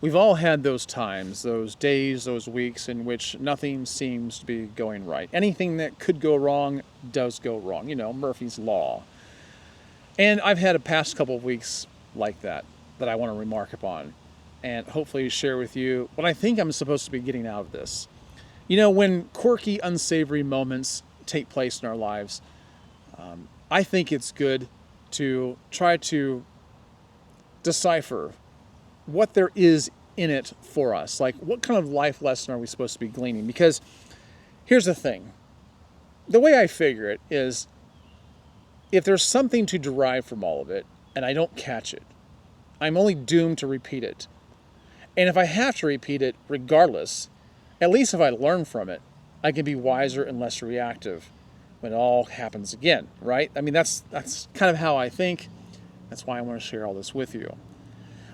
We've all had those times, those days, those weeks in which nothing seems to be going right. Anything that could go wrong does go wrong. Murphy's Law. And I've had a past couple of weeks like that I want to remark upon and hopefully share with you what I think I'm supposed to be getting out of this. When quirky, unsavory moments take place in our lives, I think it's good to try to decipher what there is in it for us. Like, what kind of life lesson are we supposed to be gleaning? Because here's the thing. The way I figure it is, if there's something to derive from all of it, and I don't catch it, I'm only doomed to repeat it. And if I have to repeat it regardless, at least if I learn from it, I can be wiser and less reactive when it all happens again, right? I mean, that's kind of how I think. That's why I want to share all this with you.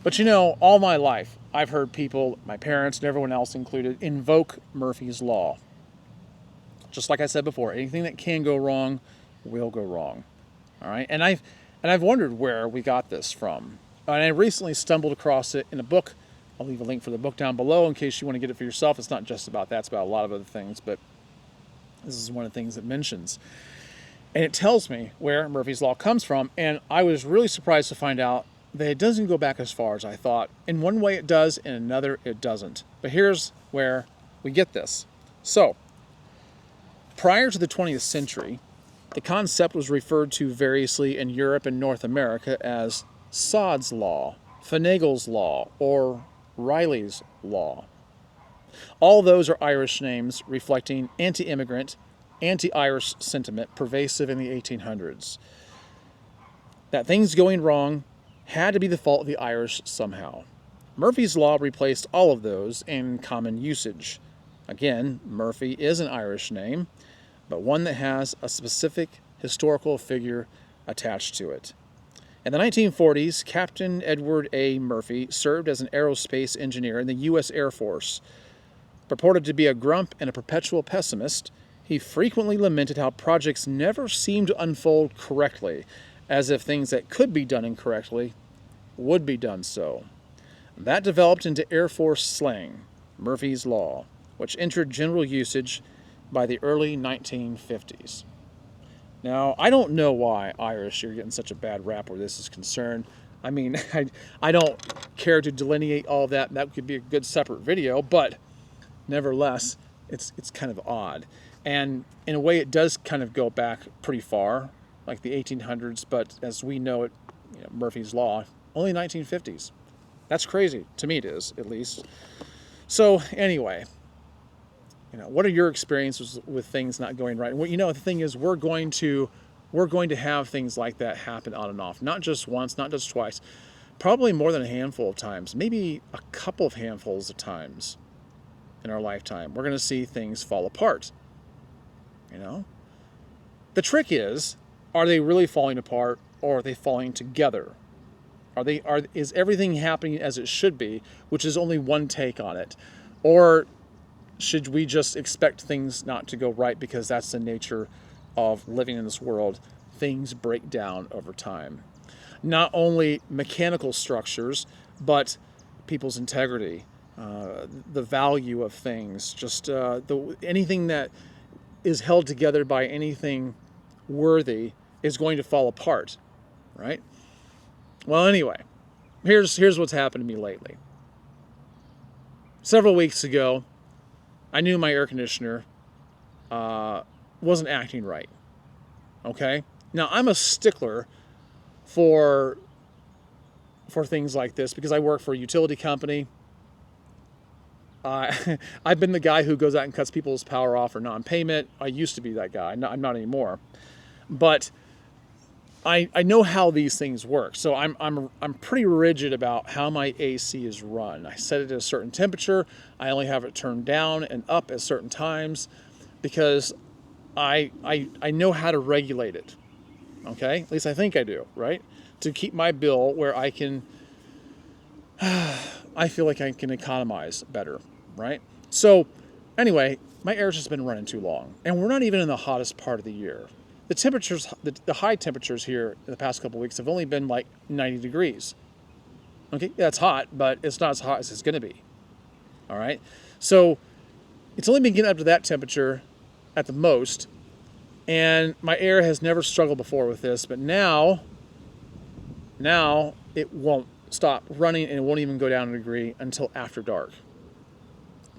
But all my life, I've heard people, my parents and everyone else included, invoke Murphy's Law. Just like I said before, anything that can go wrong will go wrong. All right? And I've wondered where we got this from. And I recently stumbled across it in a book. I'll leave a link for the book down below in case you want to get it for yourself. It's not just about that, it's about a lot of other things, but this is one of the things it mentions. And it tells me where Murphy's Law comes from, and I was really surprised to find out that it doesn't go back as far as I thought. In one way it does, in another it doesn't. But here's where we get this. So, prior to the 20th century, the concept was referred to variously in Europe and North America as Sod's Law, Finagle's Law, or Riley's Law. All those are Irish names reflecting anti-immigrant, anti-Irish sentiment pervasive in the 1800s. That things going wrong had to be the fault of the Irish somehow. Murphy's Law replaced all of those in common usage. Again, Murphy is an Irish name, but one that has a specific historical figure attached to it. In the 1940s, Captain Edward A. Murphy served as an aerospace engineer in the U.S. Air Force. Purported to be a grump and a perpetual pessimist, he frequently lamented how projects never seemed to unfold correctly, as if things that could be done incorrectly would be done so. That developed into Air Force slang, Murphy's Law, which entered general usage by the early 1950s. Now, I don't know why Irish are getting such a bad rap where this is concerned. I mean, I don't care to delineate all of that. That could be a good separate video, but nevertheless, it's kind of odd. And in a way, it does kind of go back pretty far, like the 1800s, but as we know it, Murphy's Law, only 1950s. That's crazy. To me it is, at least. So anyway, what are your experiences with things not going right? Well, the thing is, we're going to have things like that happen on and off. Not just once, not just twice. Probably more than a handful of times. Maybe a couple of handfuls of times in our lifetime. We're going to see things fall apart. The trick is, are they really falling apart, or are they falling together? Is everything happening as it should be, which is only one take on it? Or should we just expect things not to go right because that's the nature of living in this world? Things break down over time. Not only mechanical structures, but people's integrity, the value of things, just anything that is held together by anything worthy is going to fall apart, right? Well, anyway, here's what's happened to me lately. Several weeks ago, I knew my air conditioner wasn't acting right. Okay? Now, I'm a stickler for things like this because I work for a utility company. I've been the guy who goes out and cuts people's power off for non-payment. I used to be that guy. I'm not anymore. But I know how these things work. So I'm pretty rigid about how my AC is run. I set it at a certain temperature. I only have it turned down and up at certain times because I know how to regulate it. Okay? At least I think I do, right? To keep my bill where I can I feel like I can economize better, right? So anyway, my air's just been running too long. And we're not even in the hottest part of the year. The temperatures, the high temperatures here in the past couple of weeks have only been like 90 degrees. Okay, yeah, it's hot, but it's not as hot as it's going to be. All right, so it's only been getting up to that temperature at the most, and my air has never struggled before with this, but now it won't stop running and it won't even go down a degree until after dark.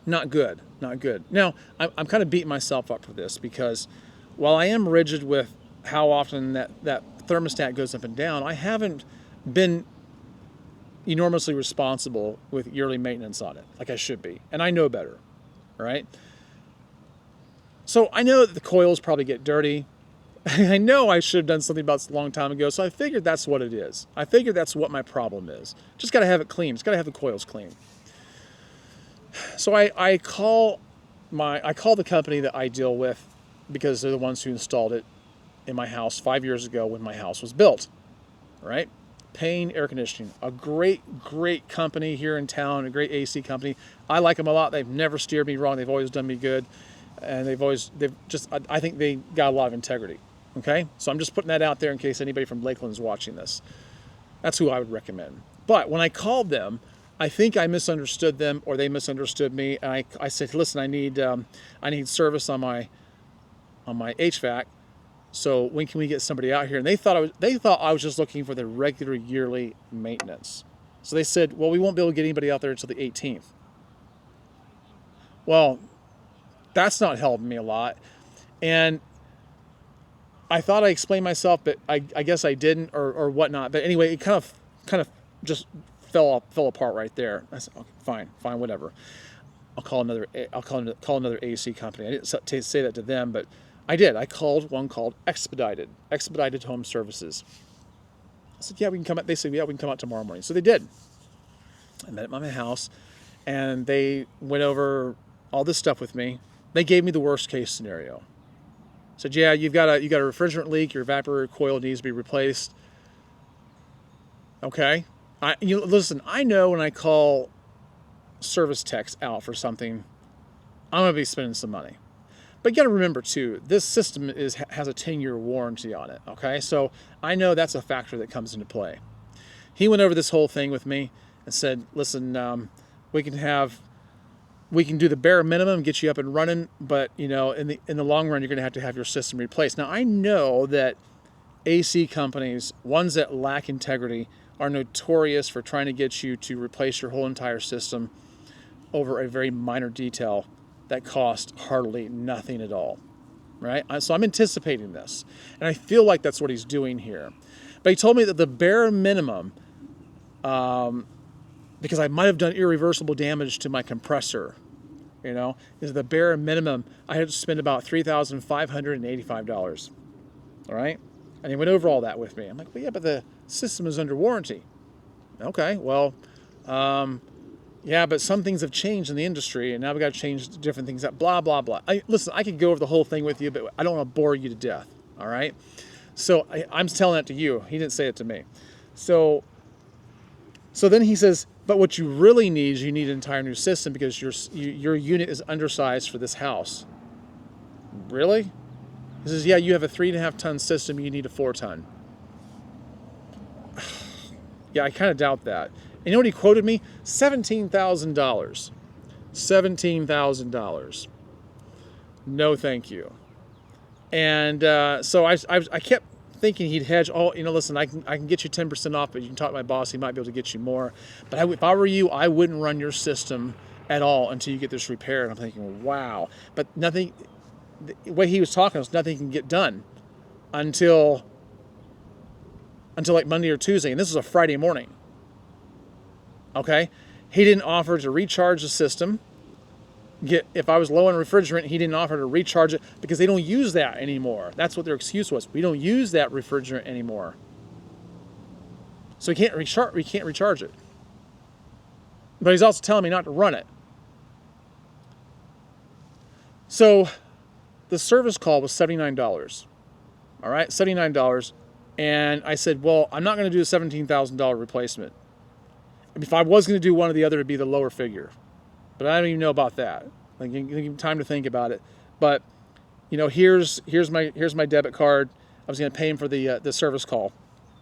Not good, not good. Now, I'm kind of beating myself up for this because while I am rigid with how often that thermostat goes up and down, I haven't been enormously responsible with yearly maintenance on it like I should be. And I know better, right? So I know that the coils probably get dirty. I know I should have done something about this a long time ago, so I figured that's what it is. I figured that's what my problem is. Just got to have it clean. Just got to have the coils clean. So I call the company that I deal with because they're the ones who installed it in my house 5 years ago when my house was built. Right? Payne Air Conditioning, a great company here in town, a great AC company. I like them a lot. They've never steered me wrong. They've always done me good, and I think they got a lot of integrity. Okay, so I'm just putting that out there in case anybody from Lakeland is watching this. That's who I would recommend. But when I called them, I think I misunderstood them or they misunderstood me. And I said, listen, I need service on my HVAC. So when can we get somebody out here? And they thought I was just looking for the regular yearly maintenance. So they said, well, we won't be able to get anybody out there until the 18th. Well, that's not helping me a lot. And I thought I explained myself, but I guess I didn't or whatnot. But anyway, it kind of just fell apart right there. I said, okay, fine, whatever. I'll call another AC company. I didn't say that to them, but I did. I called one called Expedited Home Services. I said, yeah, we can come out. They said, yeah, we can come out tomorrow morning. So they did. I met them at my house, and they went over all this stuff with me. They gave me the worst case scenario. Said, yeah, you got a refrigerant leak. Your evaporator coil needs to be replaced. Okay. Listen, I know when I call service techs out for something, I'm going to be spending some money. But you got to remember, too, this system has a 10-year warranty on it, okay? So I know that's a factor that comes into play. He went over this whole thing with me and said, listen, we can do the bare minimum, get you up and running, but, in the long run, you're going to have your system replaced. Now, I know that AC companies, ones that lack integrity, are notorious for trying to get you to replace your whole entire system over a very minor detail that cost hardly nothing at all, right? So I'm anticipating this, and I feel like that's what he's doing here. But he told me that the bare minimum, because I might have done irreversible damage to my compressor, is the bare minimum. I had to spend about $3,585, all right? And he went over all that with me. I'm like, well, yeah, but the system is under warranty. Okay, well, yeah, but some things have changed in the industry, and now we've got to change different things up, blah, blah, blah. Listen, I could go over the whole thing with you, but I don't want to bore you to death, all right? So I'm telling that to you. He didn't say it to me. So then he says, but what you really need is you need an entire new system because your unit is undersized for this house. Really? He says, yeah, you have a 3.5-ton system. You need a 4-ton. Yeah, I kind of doubt that. And you know what he quoted me? $17,000. $17,000. No, thank you. And so I kept thinking he'd hedge. Oh, listen, I can get you 10% off, but you can talk to my boss. He might be able to get you more. But if I were you, I wouldn't run your system at all until you get this repaired. And I'm thinking, wow. But nothing. The way he was talking was nothing can get done until like Monday or Tuesday, and this was a Friday morning. Okay, he didn't offer to recharge the system. If I was low on refrigerant, he didn't offer to recharge it because they don't use that anymore. That's what their excuse was. We don't use that refrigerant anymore, so we can't recharge it. But he's also telling me not to run it. So the service call was $79. All right, $79. And I said, well, I'm not going to do a $17,000 replacement. If I was going to do one or the other, it'd be the lower figure. But I don't even know about that. Like, give me time to think about it. But, here's my debit card. I was going to pay him for the service call.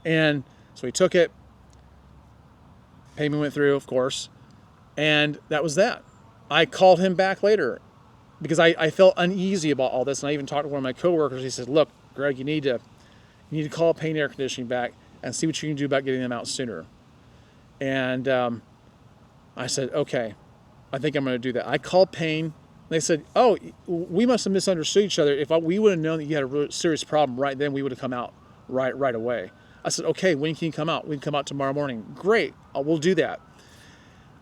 And so he took it. Payment went through, of course, and that was that. I called him back later because I felt uneasy about all this, and I even talked to one of my coworkers. He said, "Look, Greg, you need to call Payne Air Conditioning back and see what you can do about getting them out sooner." And I said, "Okay, I think I'm going to do that." I called Payne. They said, "Oh, we must have misunderstood each other. If we would have known that you had a really serious problem right then, we would have come out right away." I said, "Okay, when can you come out?" "We can come out tomorrow morning." "Great, we'll do that."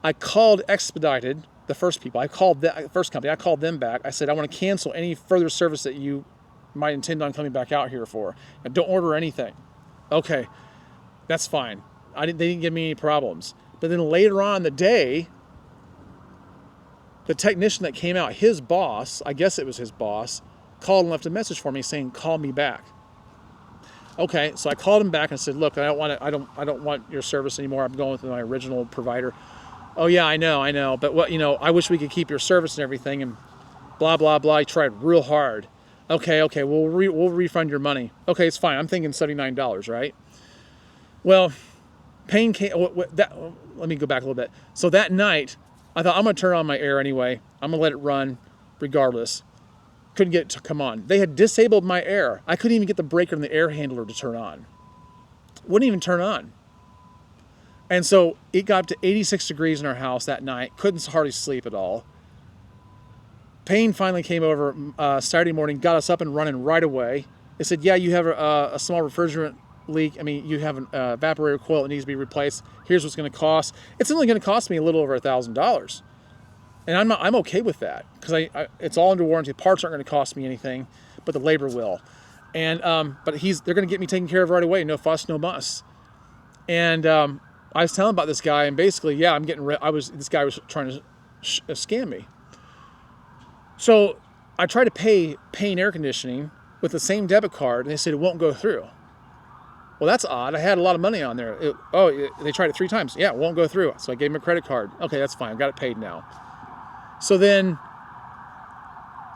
I called Expedited, the first people. I called the first company. I called them back. I said, "I want to cancel any further service that you might intend on coming back out here for. And don't order anything." "Okay, that's fine." They didn't give me any problems. But then later on in the day, the technician that came out, his boss, I guess it was his boss, called and left a message for me saying, "Call me back." Okay, so I called him back and said, "Look, I don't want your service anymore. I'm going with my original provider." "Oh yeah, I know, but what, I wish we could keep your service and everything," and blah blah blah. He tried real hard. Okay, we'll refund your money." "Okay, it's fine. I'm thinking $79, right?" Well, Payne came. Let me go back a little bit. So that night, I thought, I'm going to turn on my air anyway. I'm going to let it run regardless. Couldn't get it to come on. They had disabled my air. I couldn't even get the breaker and the air handler to turn on. Wouldn't even turn on. And so it got up to 86 degrees in our house that night. Couldn't hardly sleep at all. Payne finally came over Saturday morning, got us up and running right away. They said, "Yeah, you have a small refrigerant leak. You have an evaporator coil that needs to be replaced. Here's what's going to cost." It's only going to cost me a little over $1,000, and I'm okay with that because it's all under warranty. Parts aren't going to cost me anything, but the labor will. And but they're going to get me taken care of right away. No fuss, no muss. And I was telling about this guy, and basically, yeah, this guy was trying to scam me. So I tried to pay Payne Air Conditioning with the same debit card, and they said it won't go through. Well, that's odd. I had a lot of money on there. They tried it 3 times. Yeah, it won't go through. So I gave him a credit card. Okay, that's fine. I've got it paid now. So then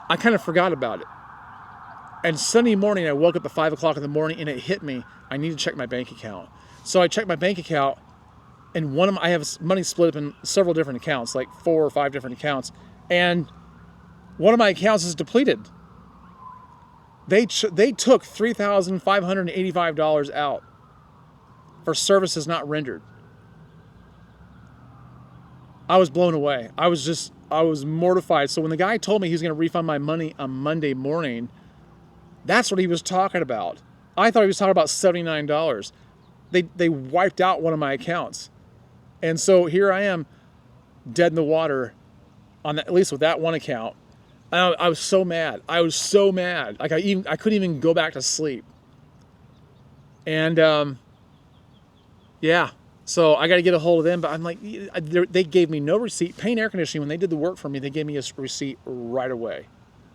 I kind of forgot about it. And Sunday morning, I woke up at 5 o'clock in the morning, and it hit me. I need to check my bank account. So I checked my bank account, and I have money split up in several different accounts, like 4 or 5 different accounts. And one of my accounts is depleted. They took $3,585 out for services not rendered. I was blown away. I was mortified. So when the guy told me he was going to refund my money on Monday morning, that's what he was talking about. I thought he was talking about $79. They wiped out one of my accounts. And so here I am, dead in the water, at least with that one account. I was so mad. Like I couldn't even go back to sleep. And yeah, so I got to get a hold of them. But I'm like, they gave me no receipt. Payne Air Conditioning, when they did the work for me, they gave me a receipt right away,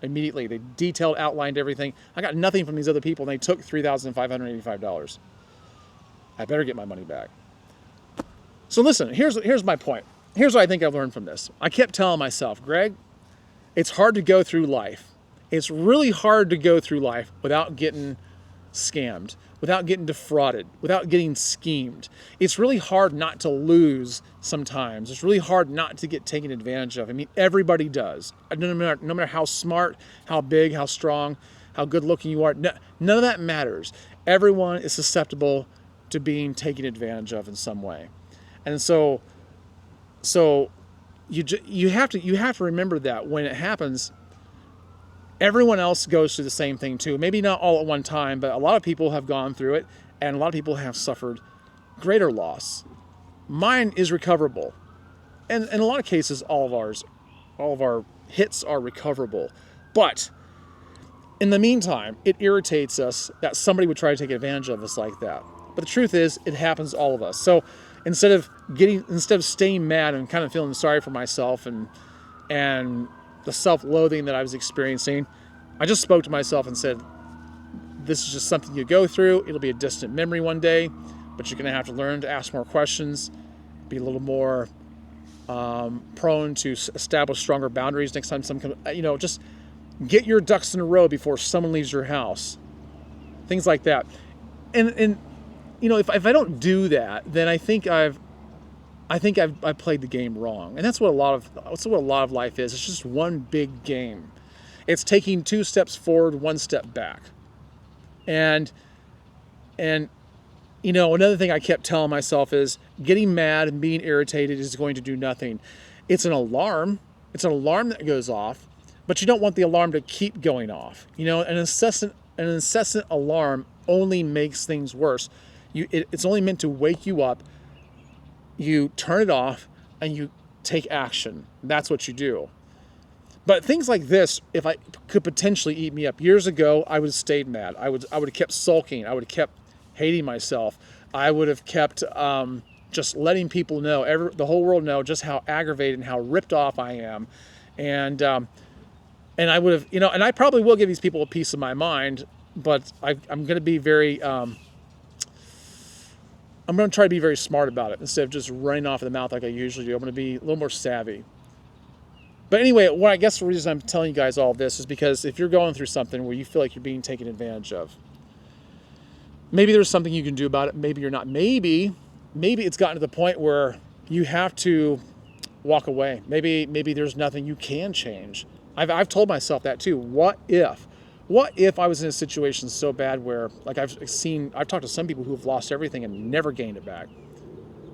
immediately. They detailed, outlined everything. I got nothing from these other people, and they took $3,585. I better get my money back. So listen, here's my point. Here's what I think I've learned from this. I kept telling myself, Greg, it's hard to go through life. It's really hard to go through life without getting scammed, without getting defrauded, without getting schemed. It's really hard not to lose sometimes. It's really hard not to get taken advantage of. I mean, everybody does. No matter how smart, how big, how strong, how good looking you are, none of that matters. Everyone is susceptible to being taken advantage of in some way. And so you have to remember that when it happens, everyone else goes through the same thing too. Maybe not all at one time, but a lot of people have gone through it, and a lot of people have suffered greater loss. Mine is recoverable, and in a lot of cases, all of our hits are recoverable. But in the meantime, it irritates us that somebody would try to take advantage of us like that. But the truth is, it happens to all of us. So instead of staying mad and kind of feeling sorry for myself and the self-loathing that I was experiencing, I just spoke to myself and said, this is just something you go through. It'll be a distant memory one day, but you're going to have to learn to ask more questions, be a little more prone to establish stronger boundaries next time just get your ducks in a row before someone leaves your house. Things like that. And if I don't do that, then I think I've I think I've played the game wrong. And that's what a lot of life is. It's just one big game. It's taking 2 steps forward, 1 step back. And you know, another thing I kept telling myself is getting mad and being irritated is going to do nothing. It's an alarm. It's an alarm that goes off, but you don't want the alarm to keep going off. You know, an incessant alarm only makes things worse. It's only meant to wake you up. You turn it off and you take action. That's what you do. But things like this, if I could potentially eat me up. Years ago, I would have stayed mad. I would have kept sulking. I would have kept hating myself. I would have kept just letting people know, the whole world know just how aggravated and how ripped off I am. And I would have, you know, and I probably will give these people a piece of my mind, but I'm going to be very, I'm going to try to be very smart about it instead of just running off of the mouth like I usually do. I'm going to be a little more savvy. But anyway, I guess the reason I'm telling you guys all this is because if you're going through something where you feel like you're being taken advantage of, maybe there's something you can do about it. Maybe you're not. Maybe it's gotten to the point where you have to walk away. Maybe there's nothing you can change. I've told myself that too. What if I was in a situation so bad where, like I've talked to some people who have lost everything and never gained it back.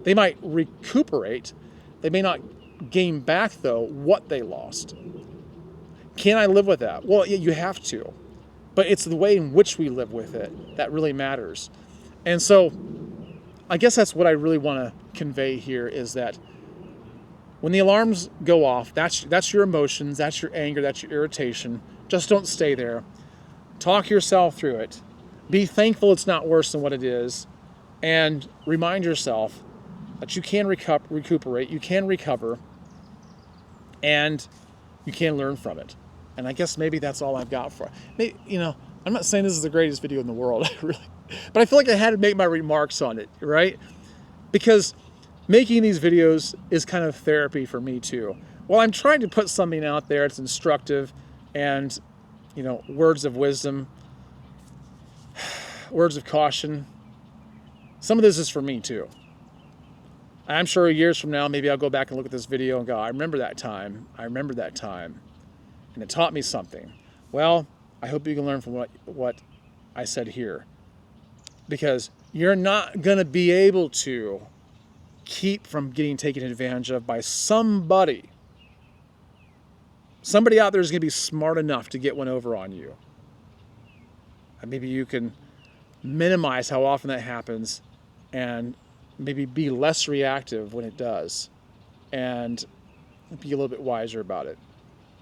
They might recuperate. They may not gain back though what they lost. Can I live with that? Well, yeah, you have to. But it's the way in which we live with it that really matters. And so I guess that's what I really want to convey here is that when the alarms go off, that's your emotions, that's your anger, that's your irritation. Just don't stay there. Talk yourself through it. Be thankful it's not worse than what it is. And remind yourself that you can recuperate, you can recover, and you can learn from it. And I guess maybe that's all I've got for it. Maybe, you know, I'm not saying this is the greatest video in the world, really, but I feel like I had to make my remarks on it, right? Because making these videos is kind of therapy for me too. While I'm trying to put something out there that's instructive and, you know, words of wisdom, words of caution, some of this is for me too. I'm sure years from now, maybe I'll go back and look at this video and go, I remember that time. And it taught me something. Well, I hope you can learn from what I said here. Because you're not going to be able to keep from getting taken advantage of by somebody. Somebody out there is going to be smart enough to get one over on you. And maybe you can minimize how often that happens and maybe be less reactive when it does. And be a little bit wiser about it.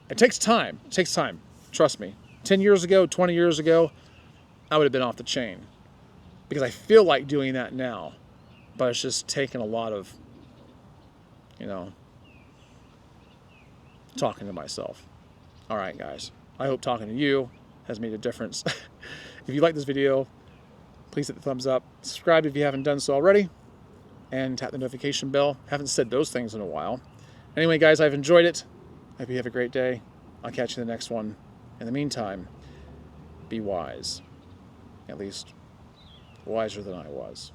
It takes time. It takes time. Trust me. 10 years ago, 20 years ago, I would have been off the chain. Because I feel like doing that now. But it's just taken a lot of, you know, talking to myself. All right, guys. I hope talking to you has made a difference. If you like this video, please hit the thumbs up. Subscribe if you haven't done so already. And tap the notification bell. Haven't said those things in a while. Anyway, guys, I've enjoyed it. Hope you have a great day. I'll catch you in the next one. In the meantime, be wise. At least wiser than I was.